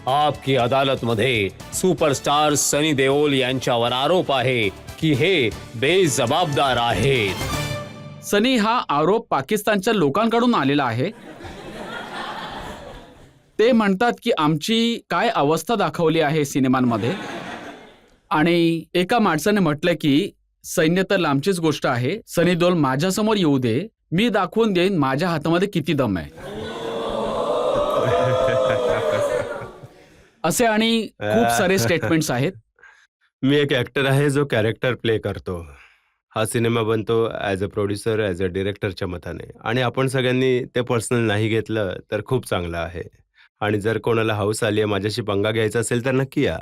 आपकी अदालत मध्ये सुपरस्टार सनी देओल यांच्यावर आरोप आहे की हे बेजबाबदार आहेत. सनी, हा आरोप पाकिस्तानच्या लोकांकडून आलेला आहे. ते म्हणतात की आमची काय अवस्था दाखवली आहे सिनेमांमध्ये, आणि एका माणसाने म्हटलं की सैन्य तर लांबचीच गोष्ट आहे, सनी देओल माझ्यासमोर येऊ दे, मी दाखवून देईन माझ्या हातामध्ये किती दम आहे. असे आणि खूप सारे स्टेटमेंट्स आहेत. मी एक ऍक्टर आहे जो कॅरेक्टर प्ले करतो. हा सिनेमा बनतो as a producer, as a डिरेक्टरच्या मताने, आणि आपण सगळ्यांनी ते पर्सनल नाही घेतलं तर खूप चांगलं आहे. आणि जर कोणाला हौस आली आहे माझ्याशी पंगा घ्यायचा असेल तर नक्की या.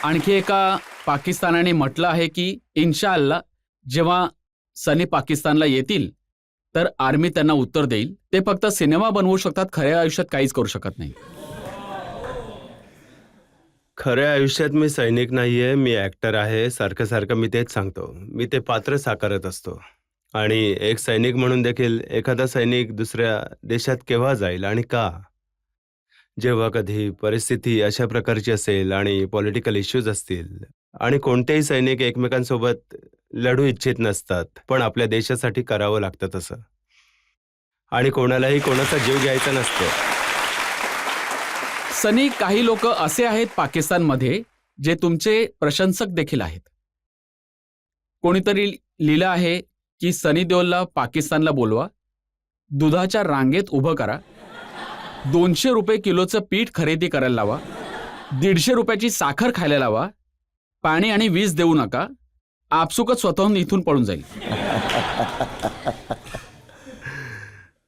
आणखी एका पाकिस्तानाने म्हटलं आहे की इन्शाअल्लाह जेव्हा सनी पाकिस्तानला येतील तर आर्मी त्यांना उत्तर देईल. ते फक्त सिनेमा बनवू शकतात, खऱ्या आयुष्यात काहीच करू शकत नाही. खऱ्या आयुष्यात मी सैनिक नाहीये, मी ऍक्टर आहे. सारखं सारखं मी तेच सांगतो. मी ते पात्र साकारत असतो. आणि एक सैनिक म्हणून देखील एखादा सैनिक दुसऱ्या देशात केव्हा जाईल आणि का? जेव्हा कधी परिस्थिती अशा प्रकारची असेल आणि पॉलिटिकल इश्यूज असतील, आणि कोणतेही सैनिक एकमेकांसोबत लढू इच्छित नसतात, पण आपल्या देशासाठी करावं लागतं तसं. आणि कोणालाही कोणाचा जीव घ्यायचा नसतो. सनी, काही लोक असे आहेत पाकिस्तानमध्ये जे तुमचे प्रशंसक देखील आहेत. कोणीतरी लिहिलं आहे की सनी देओलला पाकिस्तानला बोलवा, दुधाच्या रांगेत उभं करा, 200 रुपये किलोचं पीठ खरेदी करायला लावा, 150 रुपयाची साखर खायला लावा, पाणी आणि वीज देऊ नका, आपसुकच स्वतःहून इथून पळून जाईल.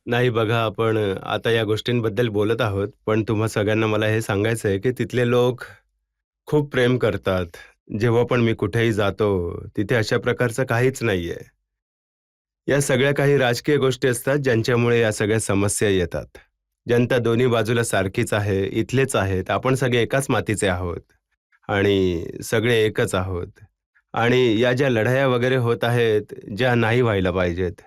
नाही, बघा, आपण आता या गोष्टींबद्दल बोलत आहोत, पण तुम्हा सगळ्यांना मला हे सांगायचं आहे की तिथले लोक खूप प्रेम करतात. जेव्हा पण मी कुठेही जातो तिथे अशा प्रकारचं काहीच नाहीये. या सगळ्या काही राजकीय गोष्टी असतात ज्यांच्यामुळे या सगळ्या समस्या येतात. जनता दोन्ही बाजूला सारखीच आहे, इथलेच आहेत, आपण सगळे एकाच मातीचे आहोत आणि सगळे एकच आहोत. आणि या ज्या लढाया वगैरे होत आहेत ज्या नाही व्हायला पाहिजेत,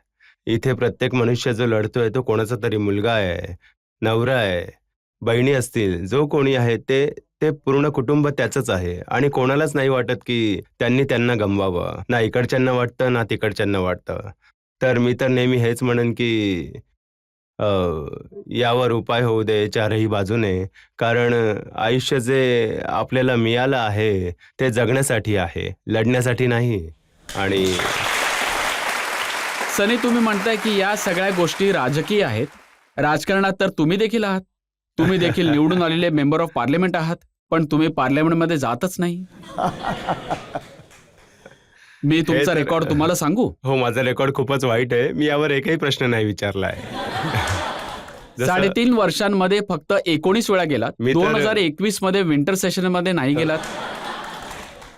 इथे प्रत्येक मनुष्य जो लढतोय तो कोणाचा तरी मुलगा आहे, नवरा आहे, बहिणी असतील, जो कोणी आहे ते ते पूर्ण कुटुंब त्याचंच आहे. आणि कोणालाच नाही वाटत की त्यांना गमवावं. ना इकडच्यांना वाटतं ना तिकडच्यांना वाटतं. तर मी तर नेहमी हेच म्हणेन की अ, यावर उपाय होऊ दे चारही बाजूने. कारण आयुष्य जे आपल्याला मिळालं आहे ते जगण्यासाठी आहे, लढण्यासाठी नाही. आणि सनी, तुम्ही म्हणताय की या सगळ्या गोष्टी राजकीय आहेत. राजकारणात तर तुम्ही देखील आहात. तुम्ही देखील निवडून आलेले मेंबर ऑफ पार्लमेंट आहात, पण तुम्ही पार्लमेंटमध्ये जातच नाही. मी तुमचा रेकॉर्ड तुम्हाला सांगू? हो, माझा रेकॉर्ड खूपच वाईट आहे. मी यावर एकही प्रश्न नाही विचारला आहे. 3.5 वर्षांमध्ये फक्त 19 वेळा गेलात. मी तर- 2021 मध्ये विंटर सेशन मध्ये नाही गेलात,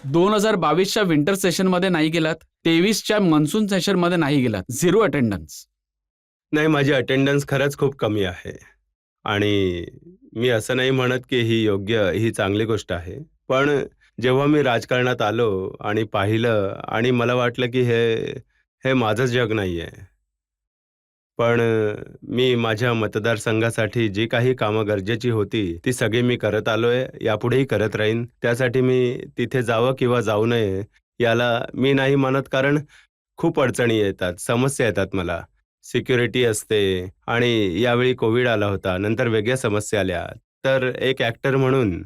2022च्या विंटर सेशन मध्ये नाही गेलात, 23च्या मान्सून सेशन मध्ये नाही गेलात. 0 अटेंडन्स. नाही, माझी अटेंडन्स खरंच खूप कमी आहे. आणि मी असं नाही म्हणत की ही चांगली गोष्ट आहे. पण जेव्हा मी राजकारणात आलो आणि पाहिलं आणि मला वाटलं की हे माझं जग नाहीये. पण मी माझ्या मतदारसंघासाठी जी काही कामं गरजेची होती ती सगळी मी करत आलोय, यापुढेही करत राहीन. त्यासाठी मी तिथे जावं किंवा जाऊ नये याला मी नाही म्हणत, कारण खूप अडचणी येतात, समस्या येतात मला. सिक्युरिटी असते, आणि यावेळी कोविड आला होता, नंतर वेगळ्या समस्या आल्या. तर एक ॲक्टर म्हणून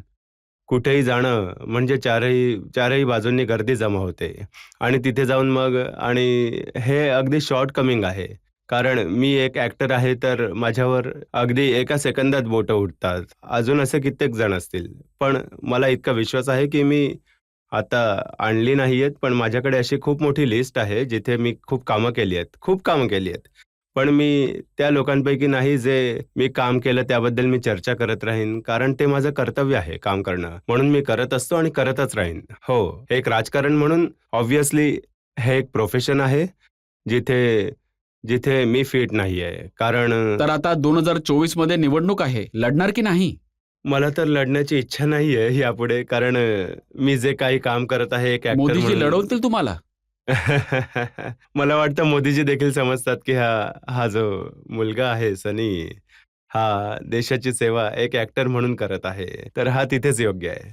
कुठेही जाणं म्हणजे चारही बाजूंनी गर्दी जमा होते. आणि तिथे जाऊन मग, आणि हे अगदी शॉर्ट कमिंग आहे, कारण मी एक ॲक्टर आहे तर माझ्यावर अगदी एका सेकंदात बोटं उठतात. अजून असे कित्येक जण असतील. पण मला इतका विश्वास आहे की मी आता आणली नाहीयेत, पण माझ्याकडे अशी खूप मोठी लिस्ट आहे जिथे मी खूप कामं केली आहेत. पण मी त्या लोकांपैकी नाही जे मी काम केलं त्याबद्दल मी चर्चा करत राहीन, कारण ते माझं कर्तव्य आहे काम करणं. म्हणून मी करत असतो आणि करतच राहीन. हो, एक राजकारण म्हणून ऑब्व्हियसली हे एक प्रोफेशन आहे जिथे मी फिट नाहीये. कारण तर आता 2024 मध्ये निवडणूक आहे, लढणार की नाही? मला तर लढण्याची इच्छा नाहीये यापुढे, कारण मी जे काही काम करत आहे एक ऍक्टर मोदीजी म्हणून. लढवतील तुम्हाला? मला वाटतं मोदीजी देखील समजतात, की हा हा जो मुलगा आहे सनी, हा देशाची सेवा एक ॲक्टर म्हणून करत आहे. तर हा तिथेच योग्य आहे.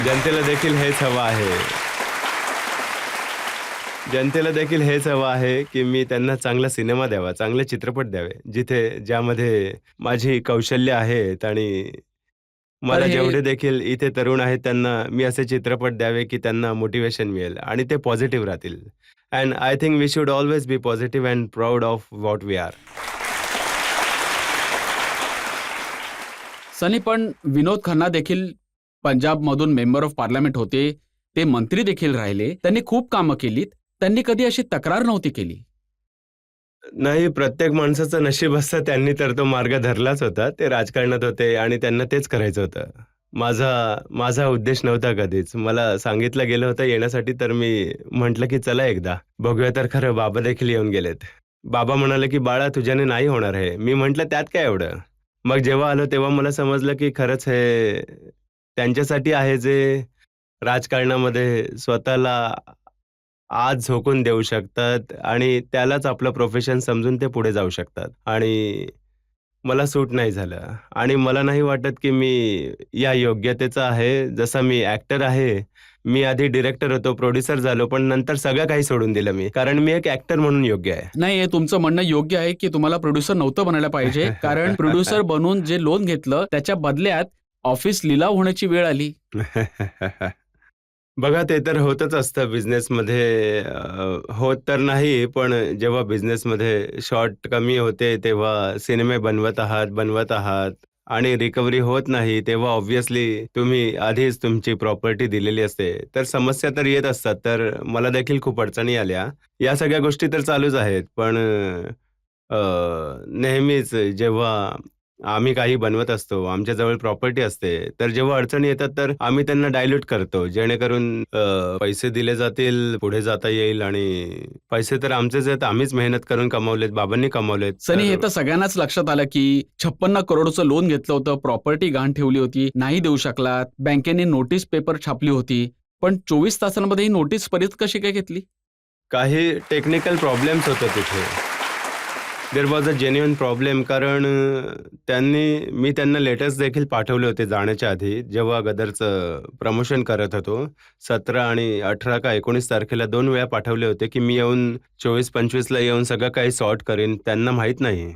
जनतेला देखील हेच हवं आहे. जनतेला देखील हेच हवं आहे, की मी त्यांना चांगला सिनेमा द्यावा, चांगले चित्रपट द्यावे, ज्यामध्ये माझी कौशल्य आहेत आणि तर मला हे जेवढे देखील इथे तरुण आहेत त्यांना मी असे चित्रपट द्यावे, की त्यांना मोटिव्हेशन मिळेल आणि ते पॉझिटिव्ह राहतील. And I think we should always be positive and proud of what we are. Sunny, पण विनोद खन्ना देखील पंजाबमधून मेंबर ऑफ पार्लमेंट होते, ते मंत्री देखील राहिले, त्यांनी खूप कामं केलीत, त्यांनी कधी अशी तक्रार नव्हती केली. नाही, प्रत्येक माणसाचं नशीब असतं. त्यांनी तर तो मार्ग धरलाच होता. ते राजकारणात होते आणि त्यांना तेच करायचं होतं. माझा माझा उद्देश नव्हता कधीच. मला सांगितलं गेलं होतं येण्यासाठी, तर मी म्हटलं की चला एकदा बघूया. तर खरं बाबा देखील येऊन गेलेत. बाबा म्हणाले की "बाळा, तुझ्याने नाही होणार हे." मी म्हटलं त्यात काय एवढं. मग जेव्हा आलो तेव्हा मला समजलं की खरंच हे त्यांच्यासाठी आहे जे राजकारणामध्ये स्वतःला आज झोकून देऊ शकतात आणि त्यालाच आपलं प्रोफेशन समजून ते पुढे जाऊ शकतात. आणि मला सूट नाही झालं आणि मला नाही वाटत की मी या योग्यतेचा आहे. जसा मी ॲक्टर आहे. मी आधी डिरेक्टर होतो, प्रोड्युसर झालो, पण नंतर सगळं काही सोडून दिलं मी. कारण मी एक ॲक्टर म्हणून योग्य आहे. नाही, हे तुमचं म्हणणं योग्य आहे, की तुम्हाला प्रोड्युसर नव्हतं बनायला पाहिजे. कारण प्रोड्युसर बनून जे लोन घेतलं, त्याच्या बदल्यात ऑफिस लिलाव होण्याची वेळ आली. बघा, ते तर होतच असतं बिझनेसमध्ये. होत तर नाही, पण जेव्हा बिझनेसमध्ये शॉर्ट कमी होते, तेव्हा सिनेमे बनवत आहात आणि रिकव्हरी होत नाही, तेव्हा ऑब्व्हियसली तुम्ही आधीच तुमची प्रॉपर्टी दिलेली असते. तर समस्या तर येत असतात. तर मला देखील खूप अडचणी आल्या. या सगळ्या गोष्टी तर चालूच आहेत. पण अ, नेहमीच जेव्हा आम्ही काही बनवत असतो, आमच्याजवळ प्रॉपर्टी असते, तर जेव्हा अडचणी येतात, तर आम्ही त्यांना डायल्यूट करतो, जेणेकरून पैसे दिले जातील, पुढे जाता येईल आणि पैसे तर आमचेच आहेत, आम्हीच मेहनत करून कमावलेत, बाबांनी कमावलेत. सनी, हे तर तर सगळ्यांनाच लक्षात आलं, की 56 करोडचं लोन घेतलं होतं, प्रॉपर्टी गहाण ठेवली होती, नाही देऊ शकलात, बँकेने नोटीस पेपर छापली होती. पण 24 तासांमध्ये ही नोटीस परत कशी काय घेतली? काही टेक्निकल प्रॉब्लेम्स होते तिथे. There was a genuine problem. कारण मी त्यांना लेटर्स देखील पाठवले होते जाण्याच्या आधी, जेव्हा गदरचं प्रमोशन करत होतो. 17 आणि 18 का 19 तारखेला 2 वेळा पाठवले होते, की मी येऊन 24-25ला येऊन सगळं काही सॉर्ट करीन. त्यांना माहीत नाही.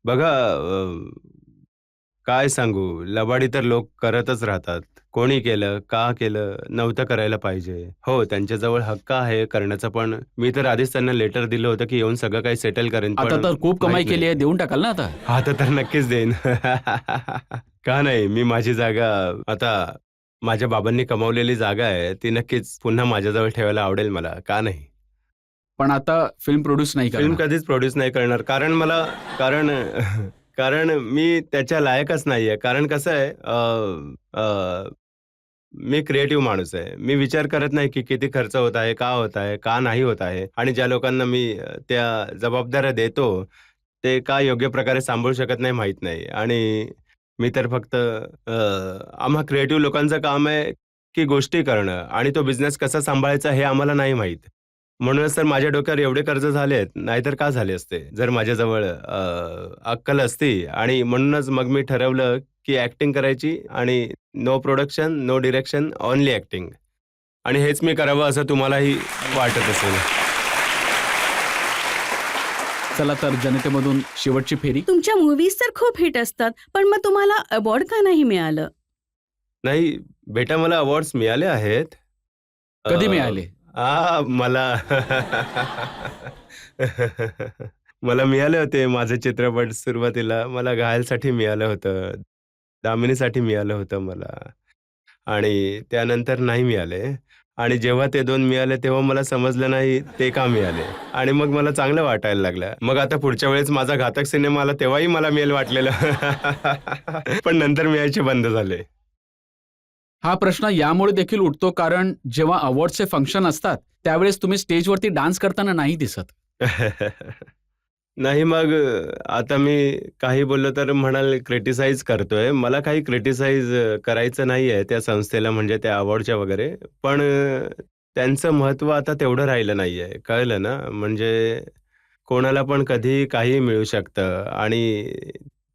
बघा, काय सांगू, लबाडी तर लोक करतच राहतात. कोणी केलं, का केलं, नव्हतं करायला पाहिजे. हो, त्यांच्याजवळ हक्क आहे करण्याचा, पण मी तर आधीच त्यांना लेटर दिलं होतं, की येऊन सगळं काही सेटल करेन, आता पण तर खूप कमाई माहीत केली नाही. आहे, देऊन टाकाल ना आता? आता तर नक्कीच देईन. का नाही? मी माझी जागा आता माझ्या बाबांनी कमावलेली जागा आहे, ती नक्कीच पुन्हा माझ्याजवळ ठेवायला आवडेल मला. का नाही? पण आता फिल्म प्रोड्यूस नाही फिल्म करणार. कधीच प्रोड्यूस नाही करणार. कारण कारण मी त्याच्या लायकच नाहीये. कारण कसं आहे, मी क्रिएटिव्ह माणूस आहे. मी विचार करत नाही, की किती खर्च होत आहे, का होत आहे, का नाही होत आहे आणि ज्या लोकांना मी त्या जबाबदाऱ्या देतो, ते का योग्य प्रकारे सांभाळू शकत नाही माहीत नाही. आणि मी तर फक्त आम्हा क्रिएटिव्ह लोकांचं काम आहे, की गोष्टी करणं आणि तो बिझनेस कसा सांभाळायचा हे आम्हाला नाही माहीत. म्हणूनच तर माझ्या डोक्यावर एवढे कर्ज झालेत, नाहीतर का झाले असते, जर माझ्याजवळ अक्कल असती. आणि म्हणूनच मग मी ठरवलं, की ॲक्टिंग करायची आणि no production, no direction, only acting. आणि हेच मी करावं असं तुम्हालाही वाटत असेल. चला तर जनतेमधून शेवटची फेरी. तुमच्या मूव्हीज तर खूप हिट असतात, पण मग तुम्हाला अवॉर्ड का नाही मिळालं? नाही बेटा, मला अवॉर्ड्स मिळाले आहेत. कधी मिळाले? मला मला मिळाले होते माझे चित्रपट सुरुवातीला. मला घायलसाठी मिळालं होतं. दामिनीसाठी मिळालं होतं मला आणि त्यानंतर नाही मिळाले. आणि जेव्हा ते 2 मिळाले तेव्हा मला समजलं नाही ते का मिळाले आणि मग मला चांगलं वाटायला लागलं. मग आता पुढच्या वेळेस माझा घातक सिनेमा आला तेव्हाही मला मिळेल वाटलेलं. पण नंतर मिळायचे बंद झाले. हा प्रश्न यामुळे देखील उठतो कारण जेव्हा अवॉर्डचे फंक्शन असतात, त्यावेळेस तुम्ही स्टेजवरती डान्स करताना नाही दिसत. नाही, मग आता मी काही बोललो तर म्हणाल क्रिटिसाइज करतोय. मला काही क्रिटिसाइज करायचं नाहीये त्या संस्थेला, म्हणजे त्या अवॉर्डच्या वगैरे. पण त्यांचं महत्त्व आता तेवढं राहिलं नाहीये. कळलं ना? म्हणजे कोणाला पण कधी काहीही मिळू शकतं आणि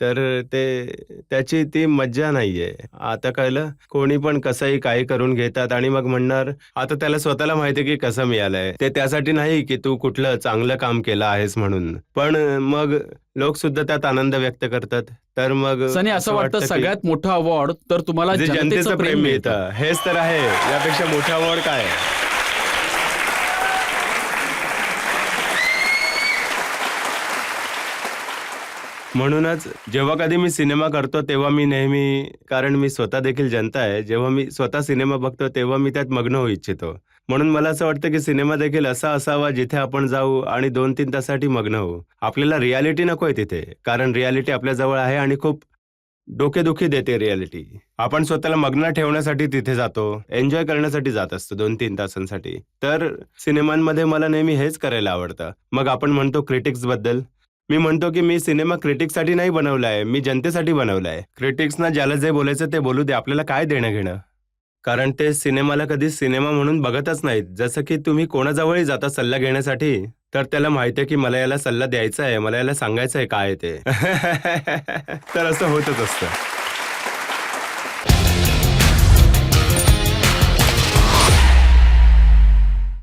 तर त्याची ती मज्जा नाहीये. आता कळलं? कोणी पण कसंही काही करून घेतात आणि मग म्हणणार, आता त्याला स्वतःला माहिती आहे की कसं मिळालंय. ते त्यासाठी नाही की तू कुठलं चांगलं काम केलं आहेस म्हणून. पण मग लोक सुद्धा त्यात आनंद व्यक्त करतात. तर मग सनी, असं वाटतं की सगळ्यात मोठं अवॉर्ड तर तुम्हाला जे जनतेचं प्रेम मिळतं. मिळतं. हेच तर आहे. यापेक्षा मोठा अवॉर्ड काय आहे? म्हणूनच जेव्हा कधी मी सिनेमा करतो तेव्हा मी नेहमी, कारण मी स्वतः देखील जनता आहे, जेव्हा मी स्वतः सिनेमा बघतो तेव्हा मी त्यात मग्न होऊ इच्छितो. म्हणून मला असं वाटतं की सिनेमा देखील असा असावा जिथे आपण जाऊ आणि 2-3 तासासाठी मग्न होऊ. आपल्याला रियालिटी नकोय तिथे, कारण रियालिटी आपल्या जवळ आहे आणि खूप डोकेदुखी देते रियालिटी. आपण स्वतःला मग्न ठेवण्यासाठी तिथे जातो, एन्जॉय करण्यासाठी जात असतो 2-3 तासांसाठी. तर सिनेमांमध्ये मला नेहमी हेच करायला आवडतं. मग आपण म्हणतो क्रिटिक्सबद्दल, मी म्हणतो की मी सिनेमा क्रिटिक्ससाठी नाही बनवलाय, मी जनतेसाठी बनवलाय. क्रिटिक्सना ज्याला जे बोलायचं ते बोलू दे, आपल्याला काय देणं घेणं. कारण ते सिनेमाला कधी सिनेमा म्हणून बघतच नाहीत. जसं की तुम्ही कोणाजवळही जाता सल्ला घेण्यासाठी, तर त्याला माहिती आहे की मला याला सल्ला द्यायचा आहे, मला याला सांगायचं आहे काय आहे ते. तर असं होतच असतं.